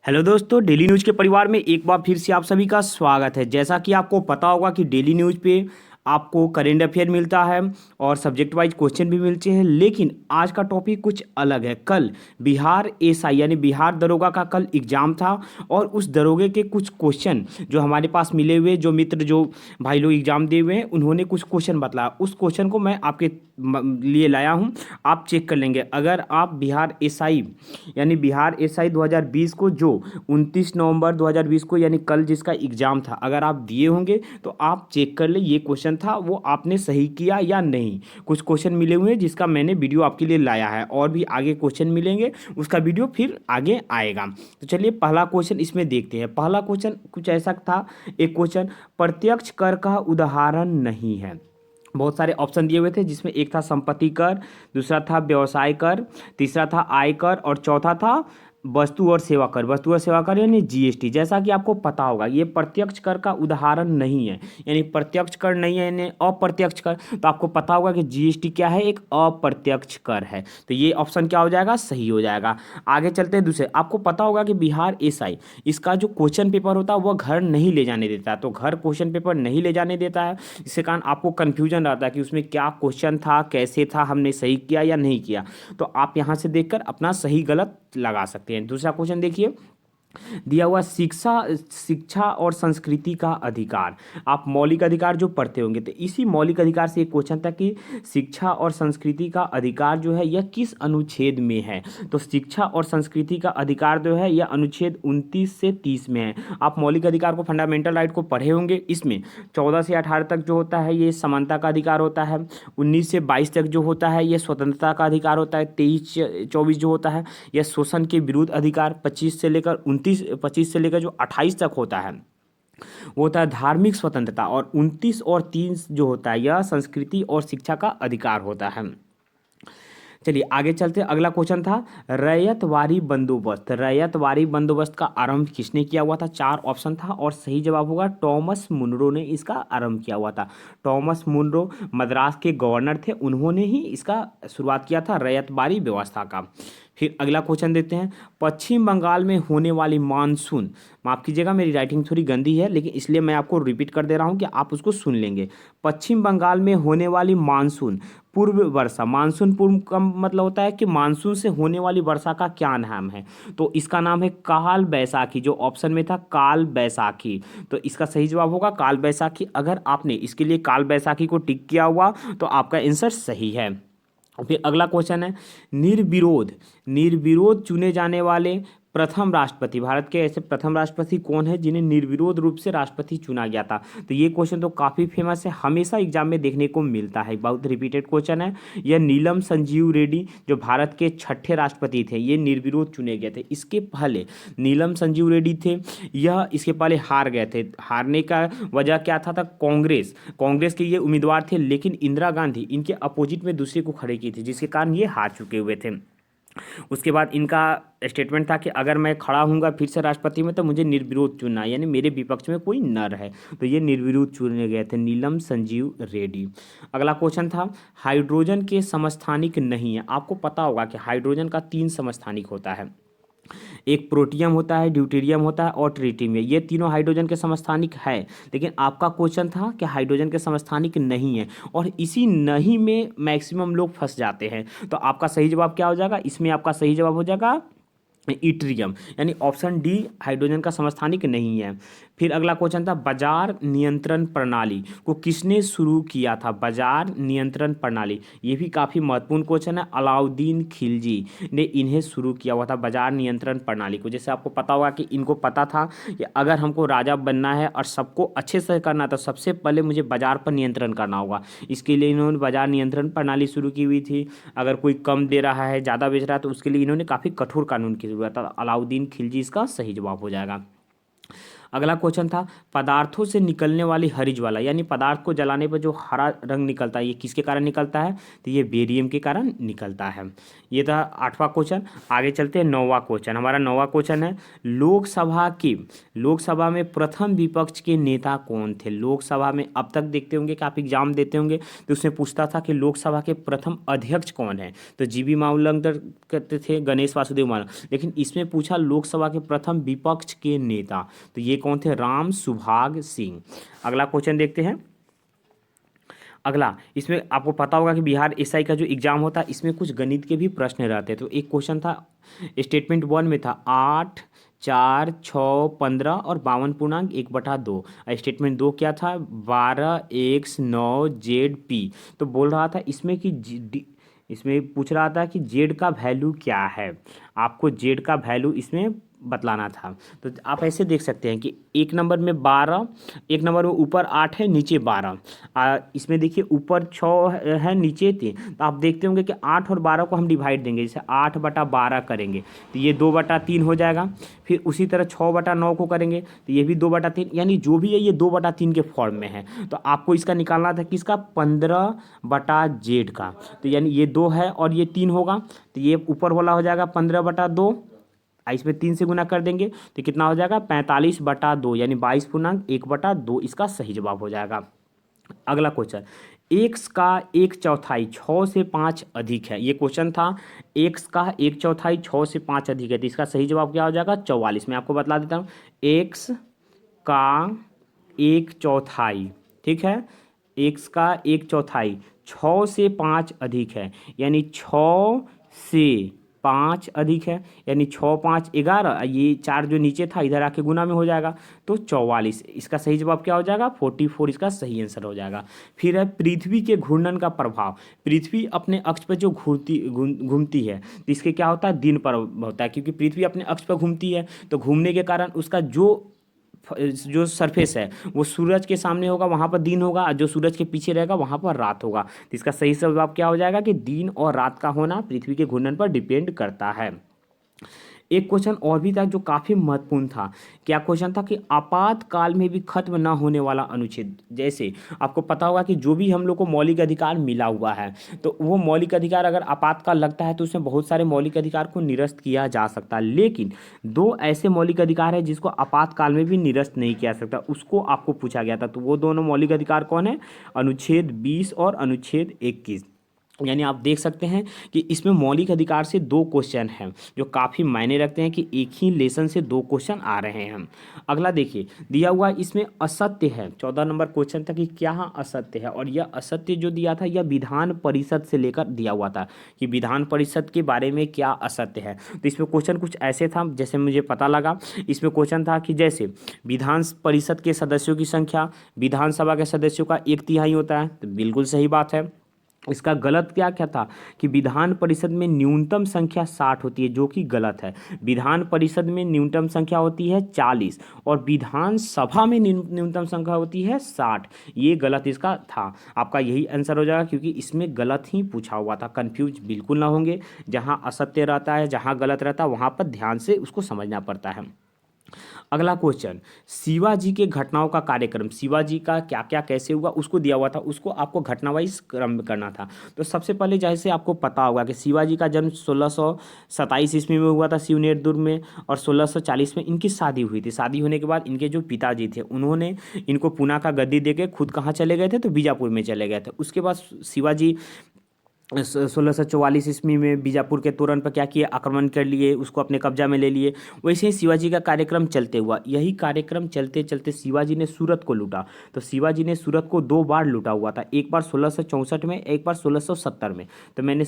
Hello दोस्तों, daily news के परिवार में एक बार फिर से आप सभी का स्वागत है। जैसा कि आपको पता होगा कि डेली न्यूज़ पे आपको करेंट अफेयर मिलता है और सब्जेक्ट वाइज क्वेश्चन भी मिलते हैं, लेकिन आज का टॉपिक कुछ अलग है। कल बिहार एसआई यानी बिहार दरोगा का कल एग्ज़ाम था और उस दरोगे के कुछ क्वेश्चन जो हमारे पास मिले हुए, जो मित्र जो भाई लोग एग्ज़ाम दिए हुए हैं, उन्होंने कुछ क्वेश्चन बतलाया। उस क्वेश्चन को मैं आपके लिए लाया हूँ, आप चेक कर लेंगे। अगर आप बिहार एसआई यानी बिहार एसआई 2020 को जो 29 नवंबर 2020 को यानी कल जिसका एग्ज़ाम था, अगर आप दिए होंगे तो आप चेक कर ले ये क्वेश्चन था वो आपने सही किया या नहीं। कुछ क्वेश्चन मिले हुए हैं जिसका मैंने वीडियो आपके लिए लाया है और भी आगे क्वेश्चन मिलेंगे, उसका वीडियो फिर आगे आएगा। तो चलिए पहला क्वेश्चन इसमें देखते हैं। पहला क्वेश्चन कुछ ऐसा था, एक क्वेश्चन प्रत्यक्ष कर का उदाहरण नहीं है। बहुत सारे ऑप्शन दिए हुए थे जिसमें एक था संपत्ति कर, दूसरा था व्यवसाय कर, तीसरा था आय कर और चौथा था वस्तु और सेवा कर। वस्तु और सेवा कर यानी जीएसटी। जैसा कि आपको पता होगा ये प्रत्यक्ष कर का उदाहरण नहीं है, यानी प्रत्यक्ष कर नहीं है यानी अप्रत्यक्ष कर। तो आपको पता होगा कि जीएसटी क्या है, एक अप्रत्यक्ष कर है। तो ये ऑप्शन क्या हो जाएगा, सही हो जाएगा। आगे चलते हैं दूसरे। आपको पता होगा कि बिहार एसआई इसका जो क्वेश्चन पेपर होता है वह घर नहीं ले जाने देता है। तो घर क्वेश्चन पेपर नहीं ले जाने देता है, इसके कारण आपको कन्फ्यूजन रहता है कि उसमें क्या क्वेश्चन था, कैसे था, हमने सही किया या नहीं किया। तो आप यहाँ से देखकर अपना सही गलत लगा सकते हैं। दूसरा क्वेश्चन देखिए, दिया हुआ शिक्षा शिक्षा और संस्कृति का अधिकार। आप मौलिक अधिकार जो पढ़ते होंगे तो इसी मौलिक अधिकार से एक क्वेश्चन था कि शिक्षा और संस्कृति का अधिकार जो है यह किस अनुच्छेद में है। तो शिक्षा और संस्कृति का अधिकार जो है यह अनुच्छेद 29 से 30 में है। आप मौलिक अधिकार को, फंडामेंटल राइट को पढ़े होंगे। इसमें 14 से 18 तक जो होता है ये समानता का अधिकार होता है, 19 से 22 तक जो होता है ये स्वतंत्रता का अधिकार होता है, 23-24 जो होता है यह शोषण के विरुद्ध अधिकार, 25 से लेकर जो 28 तक होता है वो होता है धार्मिक स्वतंत्रता, और 29 और 3 जो होता है यह संस्कृति और शिक्षा का अधिकार होता है। चलिए आगे चलते हैं। अगला क्वेश्चन था रैयतवाड़ी बंदोबस्त। रैयतवाड़ी बंदोबस्त का आरंभ किसने किया हुआ था। 4 ऑप्शन था और सही जवाब होगा टॉमस मुनरो ने इसका आरंभ किया हुआ था। टॉमस मुनरो मद्रास के गवर्नर थे, उन्होंने ही इसका शुरुआत किया था रैयतवाड़ी व्यवस्था का। फिर अगला क्वेश्चन देते हैं, पश्चिम बंगाल में होने वाली मानसून, माफ़ कीजिएगा मेरी राइटिंग थोड़ी गंदी है लेकिन इसलिए मैं आपको रिपीट कर दे रहा हूं कि आप उसको सुन लेंगे। पश्चिम बंगाल में होने वाली मानसून पूर्व वर्षा। मानसून पूर्व का मतलब होता है कि मानसून से होने वाली वर्षा का क्या नाम है। तो इसका नाम है काल बैसाखी। जो ऑप्शन में था काल बैसाखी, तो इसका सही जवाब होगा काल बैसाखी। अगर आपने इसके लिए काल बैसाखी को टिक किया हुआ तो आपका आंसर सही है। फिर अगला क्वेश्चन है, निर्विरोध निर्विरोध चुने जाने वाले प्रथम राष्ट्रपति। भारत के ऐसे प्रथम राष्ट्रपति कौन है जिन्हें निर्विरोध रूप से राष्ट्रपति चुना गया था। तो ये क्वेश्चन तो काफ़ी फेमस है, हमेशा एग्जाम में देखने को मिलता है, बहुत रिपीटेड क्वेश्चन है। यह नीलम संजीव रेड्डी जो भारत के 6ठे राष्ट्रपति थे, ये निर्विरोध चुने गए थे। इसके पहले नीलम संजीव रेड्डी थे, यह इसके पहले हार गए थे। हारने का वजह क्या था, कांग्रेस के ये उम्मीदवार थे, लेकिन इंदिरा गांधी इनके अपोजिट में दूसरे को खड़े की थी, जिसके कारण ये हार चुके हुए थे। उसके बाद इनका स्टेटमेंट था कि अगर मैं खड़ा हूँगा फिर से राष्ट्रपति में तो मुझे निर्विरोध चुनना है, यानी मेरे विपक्ष में कोई न रहे। तो ये निर्विरोध चुने गए थे, नीलम संजीव रेड्डी। अगला क्वेश्चन था, हाइड्रोजन के समस्थानिक नहीं है। आपको पता होगा कि हाइड्रोजन का 3 समस्थानिक होता है, एक प्रोटियम होता है, ड्यूटेरियम होता है और ट्रिटियम। ये तीनों हाइड्रोजन के समस्थानिक है, लेकिन आपका क्वेश्चन था कि हाइड्रोजन के समस्थानिक नहीं है, और इसी नहीं में मैक्सिमम लोग फंस जाते हैं। तो आपका सही जवाब क्या हो जाएगा, इसमें आपका सही जवाब हो जाएगा इट्रियम, यानी ऑप्शन डी हाइड्रोजन का समस्थानिक नहीं है। फिर अगला क्वेश्चन था, बाजार नियंत्रण प्रणाली को किसने शुरू किया था। बाजार नियंत्रण प्रणाली, ये भी काफ़ी महत्वपूर्ण क्वेश्चन है। अलाउद्दीन खिलजी ने इन्हें शुरू किया हुआ था, बाजार नियंत्रण प्रणाली को। जैसे आपको पता होगा कि इनको पता था कि अगर हमको राजा बनना है और सबको अच्छे से करना तो सबसे पहले मुझे बाजार पर नियंत्रण करना होगा। इसके लिए इन्होंने बाजार नियंत्रण प्रणाली शुरू की हुई थी। अगर कोई कम दे रहा है, ज़्यादा बेच रहा है, तो उसके लिए इन्होंने काफ़ी कठोर कानून की जरूरत था। अलाउद्दीन खिलजी इसका सही जवाब हो जाएगा। अगला क्वेश्चन था पदार्थों से निकलने वाली हरी ज्वाला, यानी पदार्थ को जलाने पर जो हरा रंग निकलता है ये किसके कारण निकलता है, तो ये बेरियम के कारण निकलता है। ये था 8वां क्वेश्चन। आगे चलते हैं 9वां क्वेश्चन। हमारा 9वां क्वेश्चन है लोकसभा में प्रथम विपक्ष के नेता कौन थे। लोकसभा में अब तक देखते होंगे कि आप एग्जाम देते होंगे तो उसमें पूछता था कि लोकसभा के प्रथम अध्यक्ष कौन है, तो जीबी मावलंकर करते थे, गणेश वासुदेव माला। लेकिन इसमें पूछा लोकसभा के प्रथम विपक्ष के नेता, तो ये कौन थे, राम सुभाग सिंह। अगला क्वेश्चन देखते हैं। अगला इसमें आपको पता होगा कि बिहार एसआई का जो एग्जाम होता है इसमें कुछ गणित के भी प्रश्न रहते हैं। तो एक क्वेश्चन था स्टेटमेंट 1 में था 8, 4, 6, 15 और 52.1/2। स्टेटमेंट 2 क्या था, 12x 9 ZP। तो बोल रहा था इसमें कि इसमें पूछ रहा था कि जेड का वैल्यू क्या है, आपको जेड का वैल्यू इसमें बतलाना था। तो आप ऐसे देख सकते हैं कि एक नंबर में 12, एक नंबर में ऊपर 8 है नीचे 12, इसमें देखिए ऊपर 6 है नीचे 3। तो आप देखते होंगे कि 8 और 12 को हम डिवाइड देंगे, जैसे 8/12 करेंगे तो ये 2/3 हो जाएगा। फिर उसी तरह 6/9 को करेंगे तो ये भी 2/3, यानी जो भी है ये 2/3 के फॉर्म में है। तो आपको इसका निकालना था किसका, 15/z का। तो यानी ये 2 है और ये 3 होगा, तो ये ऊपर वाला हो जाएगा 15/2, इसमें 3 से गुना कर देंगे तो कितना हो जाएगा, 45/2, यानी 22.1/2 इसका सही जवाब हो जाएगा। अगला क्वेश्चन, एक्स का 1/4 6 से 5 अधिक है। ये क्वेश्चन था एक्स का 1/4 6 से 5 अधिक है, तो इसका सही जवाब क्या हो जाएगा, 44। मैं आपको बता देता हूँ, एक्स का 1/4, ठीक है, एक्स का 1/4 6 से 5 अधिक है, यानी 6 से 5 अधिक है, यानी 6 5 11, ये 4 जो नीचे था इधर आके गुना में हो जाएगा तो 44। इसका सही जवाब क्या हो जाएगा, 44 इसका सही आंसर हो जाएगा। फिर है पृथ्वी के घूर्णन का प्रभाव। पृथ्वी अपने अक्ष पर जो घूमती है तो इसके क्या होता है, दिन पर होता है, क्योंकि पृथ्वी अपने अक्ष पर घूमती है तो घूमने के कारण उसका जो सरफेस है वो सूरज के सामने होगा, वहाँ पर दिन होगा, और जो सूरज के पीछे रहेगा वहाँ पर रात होगा। तो इसका सही जवाब क्या हो जाएगा कि दिन और रात का होना पृथ्वी के घूर्णन पर डिपेंड करता है। एक क्वेश्चन और भी था जो काफ़ी महत्वपूर्ण था। क्या क्वेश्चन था कि आपातकाल में भी खत्म ना होने वाला अनुच्छेद। जैसे आपको पता होगा कि जो भी हम लोग को मौलिक अधिकार मिला हुआ है तो वो मौलिक अधिकार अगर आपातकाल लगता है तो उसमें बहुत सारे मौलिक अधिकार को निरस्त किया जा सकता है, लेकिन 2 ऐसे मौलिक अधिकार है जिसको आपातकाल में भी निरस्त नहीं किया सकता, उसको आपको पूछा गया था। तो वो दोनों मौलिक अधिकार कौन है, अनुच्छेद 20 और अनुच्छेद 21। यानी आप देख सकते हैं कि इसमें मौलिक अधिकार से 2 क्वेश्चन हैं जो काफ़ी मायने रखते हैं कि एक ही लेसन से 2 क्वेश्चन आ रहे हैं। अगला देखिए दिया हुआ इसमें असत्य है, 14 नंबर क्वेश्चन था कि क्या असत्य है, और यह असत्य जो दिया था यह विधान परिषद से लेकर दिया हुआ था कि विधान परिषद के बारे में क्या असत्य है। तो इसमें क्वेश्चन कुछ ऐसे था, जैसे मुझे पता लगा इसमें क्वेश्चन था कि जैसे विधान परिषद के सदस्यों की संख्या विधानसभा के सदस्यों का 1/3 होता है, तो बिल्कुल सही बात है। इसका गलत क्या क्या था कि विधान परिषद में न्यूनतम संख्या 60 होती है, जो कि गलत है। विधान परिषद में न्यूनतम संख्या होती है 40 और विधानसभा में न्यूनतम संख्या होती है 60, ये गलत इसका था। आपका यही आंसर हो जाएगा क्योंकि इसमें गलत ही पूछा हुआ था। कंफ्यूज बिल्कुल ना होंगे, जहाँ असत्य रहता है जहाँ गलत रहता है वहाँ पर ध्यान से उसको समझना पड़ता है। अगला क्वेश्चन, शिवाजी के घटनाओं का कार्यक्रम, शिवाजी का क्या क्या कैसे हुआ उसको दिया हुआ था, उसको आपको घटना वाइज क्रम में करना था। तो सबसे पहले जैसे आपको पता होगा कि शिवाजी का जन्म 1627 ईस्वी में हुआ था शिवनेर दुर्ग में, और 1640 में इनकी शादी हुई थी। शादी होने के बाद इनके जो पिताजी थे उन्होंने इनको पूना का गद्दी देके खुद कहाँ चले गए थे, तो बीजापुर में चले गए थे। उसके बाद शिवाजी 1644 ईस्वी में बीजापुर के तोरण पर क्या किए, आक्रमण कर लिए, उसको अपने कब्जा में ले लिए। वैसे ही शिवाजी का कार्यक्रम चलते हुआ, यही कार्यक्रम चलते चलते शिवाजी ने सूरत को लूटा। तो शिवाजी ने सूरत को 2 बार लूटा हुआ था, एक बार 1664 में, एक बार 1670 में। तो मैंने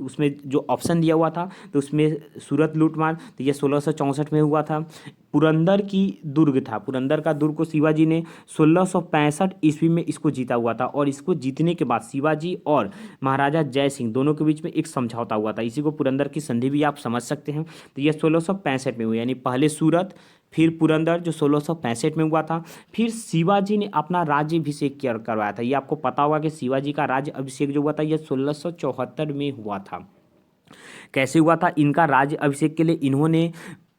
उसमें जो ऑप्शन दिया हुआ था तो उसमें सूरत लूट मार, तो ये 1664 में हुआ था। पुरंदर की दुर्ग था, पुरंदर का दुर्ग को शिवाजी ने 1665 ईस्वी में इसको जीता हुआ था, और इसको जीतने के बाद शिवाजी और महाराजा जय सिंह दोनों के बीच में एक समझौता हुआ था, इसी को पुरंदर की संधि भी आप समझ सकते हैं। तो यह 1665 में हुआ, यानी पहले सूरत फिर पुरंदर जो 1665 में हुआ था। फिर शिवाजी ने अपना राज्याभिषेक करवाया था। ये आपको पता होगा कि शिवाजी का राज्य अभिषेक जो हुआ था यह 1674 में हुआ था। कैसे हुआ था, इनका राज्य अभिषेक के लिए इन्होंने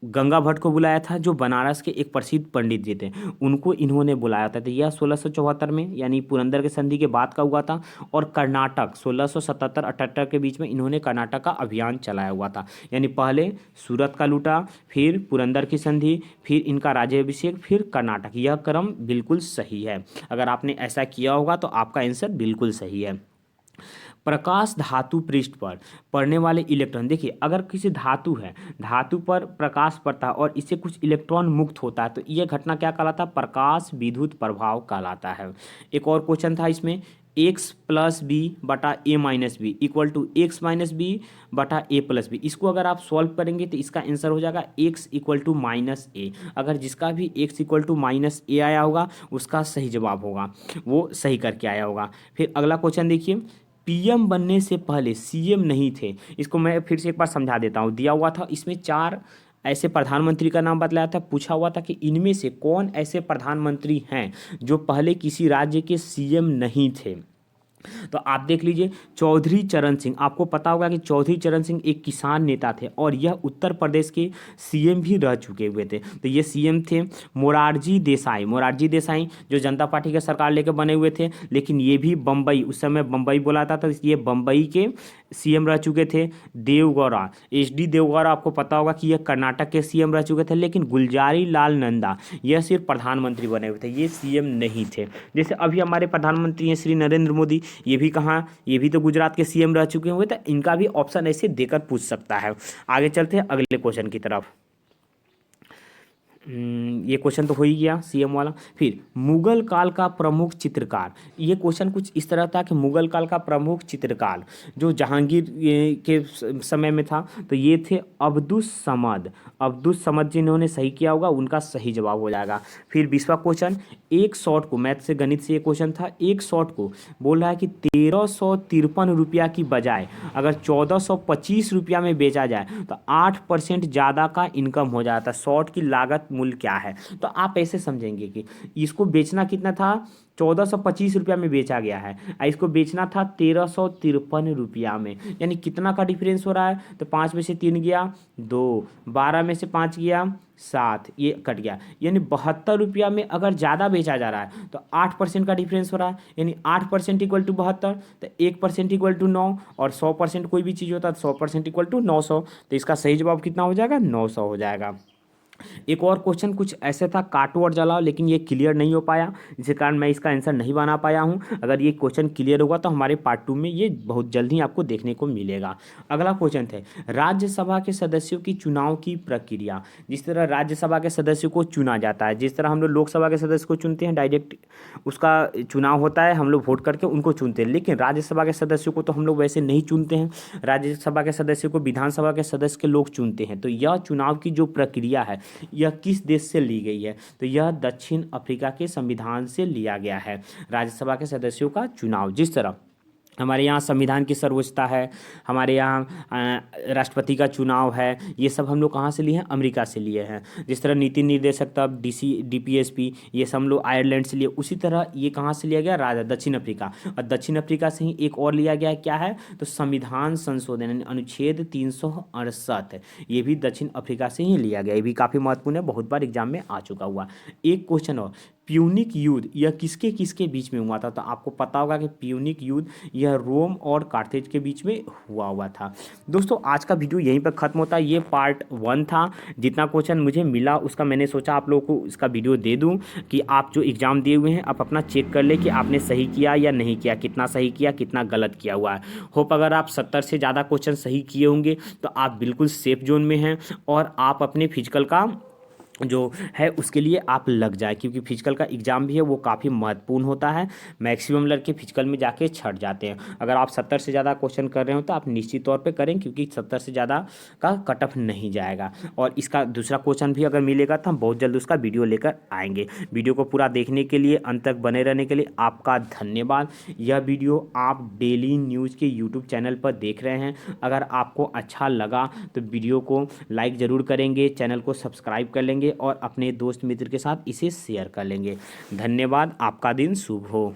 गंगा भट्ट को बुलाया था, जो बनारस के एक प्रसिद्ध पंडित जी थे, उनको इन्होंने बुलाया था। तो यह 1674 में यानी पुरंदर के संधि के बाद का हुआ था। और कर्नाटक 1677-78 के बीच में इन्होंने कर्नाटक का अभियान चलाया हुआ था। यानी पहले सूरत का लूटा, फिर पुरंदर की संधि, फिर इनका राज्याभिषेक, फिर कर्नाटक। यह क्रम बिल्कुल सही है। अगर आपने ऐसा किया होगा तो आपका आंसर बिल्कुल सही है। प्रकाश धातु पृष्ठ पर पड़ने वाले इलेक्ट्रॉन, देखिए अगर किसी धातु है, धातु पर प्रकाश पड़ता है और इससे कुछ इलेक्ट्रॉन मुक्त होता है, तो यह घटना क्या कहलाता है? प्रकाश विद्युत प्रभाव कहलाता है। एक और क्वेश्चन था इसमें, एक्स प्लस बी बटा A minus B equal to X minus B बटा ए प्लस बी। इसको अगर आप सॉल्व करेंगे तो इसका आंसर हो जाएगा एक्स इक्वल टू माइनस ए। अगर जिसका भी एक्स इक्वल टू माइनस ए आया होगा उसका सही जवाब होगा, वो सही करके आया होगा। फिर अगला क्वेश्चन देखिए, पीएम बनने से पहले सीएम नहीं थे। इसको मैं फिर से एक बार समझा देता हूँ। दिया हुआ था इसमें 4 ऐसे प्रधानमंत्री का नाम बतलाया था, पूछा हुआ था कि इनमें से कौन ऐसे प्रधानमंत्री हैं जो पहले किसी राज्य के सीएम नहीं थे। तो आप देख लीजिए, चौधरी चरण सिंह, आपको पता होगा कि चौधरी चरण सिंह एक किसान नेता थे और यह उत्तर प्रदेश के सीएम भी रह चुके हुए थे। तो ये सीएम थे। मोरारजी देसाई जो जनता पार्टी का सरकार लेकर बने हुए थे, लेकिन ये भी बम्बई, उस समय बम्बई बोला था, तो ये बम्बई के सीएम रह चुके थे। देवगौड़ा, एचडी देवगौड़ा, आपको पता होगा कि यह कर्नाटक के सीएम रह चुके थे। लेकिन गुलजारी लाल नंदा यह सिर्फ प्रधानमंत्री बने हुए थे, ये सीएम नहीं थे। जैसे अभी हमारे प्रधानमंत्री हैं श्री नरेंद्र मोदी, ये भी कहाँ, ये भी तो गुजरात के सीएम रह चुके हुए, तो इनका भी ऑप्शन ऐसे देकर पूछ सकता है। आगे चलते हैं अगले क्वेश्चन की तरफ। ये क्वेश्चन तो हो ही गया सीएम वाला। फिर मुगल काल का प्रमुख चित्रकार, ये क्वेश्चन कुछ इस तरह था कि मुगल काल का प्रमुख चित्रकार जो जहांगीर के समय में था, तो ये थे अब्दुस समद। अब्दुस समद जिन्होंने सही किया होगा उनका सही जवाब हो जाएगा। फिर 20वां क्वेश्चन, एक शॉट को, मैथ से गणित से ये क्वेश्चन था, एक शॉट को बोल रहा है कि 1353 रुपया की बजाय अगर 1425 रुपया में बेचा जाए तो 8% ज़्यादा का इनकम हो जाता है। शॉर्ट की लागत मूल्य क्या है? तो आप ऐसे समझेंगे कि इसको बेचना कितना था, 1425 रुपया में बेचा गया है, इसको बेचना था 1353 रुपया में, यानी कितना का डिफरेंस हो रहा है? तो 5 में से 3 गया 2, 12 में से 5 गया 7, ये कट गया, यानी 72 रुपया में अगर ज़्यादा बेचा जा रहा है तो 8% का डिफरेंस हो रहा है। यानी 8% इक्वल टू 72, तो 1% इक्वल टू 9, और 100% कोई भी चीज़ होता है तो 100% इक्वल टू 900। तो इसका सही जवाब कितना हो जाएगा? 900 हो जाएगा। एक और क्वेश्चन कुछ ऐसे था, काटो और जलाओ, लेकिन ये क्लियर नहीं हो पाया, जिसके कारण मैं इसका आंसर नहीं बना पाया हूँ। अगर ये क्वेश्चन क्लियर होगा तो हमारे पार्ट 2 में ये बहुत जल्द ही आपको देखने को मिलेगा। अगला क्वेश्चन थे, राज्यसभा के सदस्यों की चुनाव की प्रक्रिया। जिस तरह राज्यसभा के सदस्यों को चुना जाता है, जिस तरह हम लोग लोकसभा के सदस्य को चुनते हैं, डायरेक्ट उसका चुनाव होता है, हम लोग वोट करके उनको चुनते हैं, लेकिन राज्यसभा के सदस्यों को तो हम लोग वैसे नहीं चुनते हैं। राज्यसभा के सदस्यों को विधानसभा के सदस्य के लोग चुनते हैं। तो यह चुनाव की जो प्रक्रिया है यह किस देश से ली गई है? तो यह दक्षिण अफ्रीका के संविधान से लिया गया है। राज्यसभा के सदस्यों का चुनाव, जिस तरह हमारे यहाँ संविधान की सर्वोच्चता है, हमारे यहाँ राष्ट्रपति का चुनाव है, ये सब हम लोग कहाँ से लिए हैं? अमेरिका से लिए हैं। जिस तरह नीति निर्देशक तब डीपीएसपी, ये सब हम लोग आयरलैंड से लिए, उसी तरह ये कहाँ से लिया गया? दक्षिण अफ्रीका। और दक्षिण अफ्रीका से ही एक और लिया गया है, क्या है? तो संविधान संशोधन यानी अनुच्छेद 368, ये भी दक्षिण अफ्रीका से ही लिया गया। ये भी काफ़ी महत्वपूर्ण है, बहुत बार एग्जाम में आ चुका हुआ। एक क्वेश्चन और, प्यूनिक युद्ध यह किसके किसके बीच में हुआ था? तो आपको पता होगा कि प्यूनिक युद्ध यह रोम और कार्थेज के बीच में हुआ था। दोस्तों आज का वीडियो यहीं पर ख़त्म होता है। ये पार्ट 1 था। जितना क्वेश्चन मुझे मिला उसका मैंने सोचा आप लोगों को इसका वीडियो दे दूं कि आप जो एग्ज़ाम दिए हुए हैं आप अपना चेक कर ले कि आपने सही किया या नहीं किया, कितना सही किया, कितना गलत किया हुआ है। होप अगर आप 70 से ज़्यादा क्वेश्चन सही किए होंगे तो आप बिल्कुल सेफ जोन में हैं और आप अपने फिजिकल का जो है उसके लिए आप लग जाए, क्योंकि फिजिकल का एग्ज़ाम भी है वो काफ़ी महत्वपूर्ण होता है। मैक्सिमम लड़के फिजिकल में जाके छट जाते हैं। अगर आप 70 से ज़्यादा क्वेश्चन कर रहे हो तो आप निश्चित तौर पे करें, क्योंकि 70 से ज़्यादा का कट ऑफ नहीं जाएगा। और इसका दूसरा क्वेश्चन भी अगर मिलेगा तो हम बहुत जल्द उसका वीडियो लेकर आएंगे। वीडियो को पूरा देखने के लिए, अंत तक बने रहने के लिए आपका धन्यवाद। यह वीडियो आप डेली न्यूज़ के यूट्यूब चैनल पर देख रहे हैं। अगर आपको अच्छा लगा तो वीडियो को लाइक ज़रूर करेंगे, चैनल को सब्सक्राइब कर लेंगे और अपने दोस्त मित्र के साथ इसे शेयर कर लेंगे। धन्यवाद, आपका दिन शुभ हो।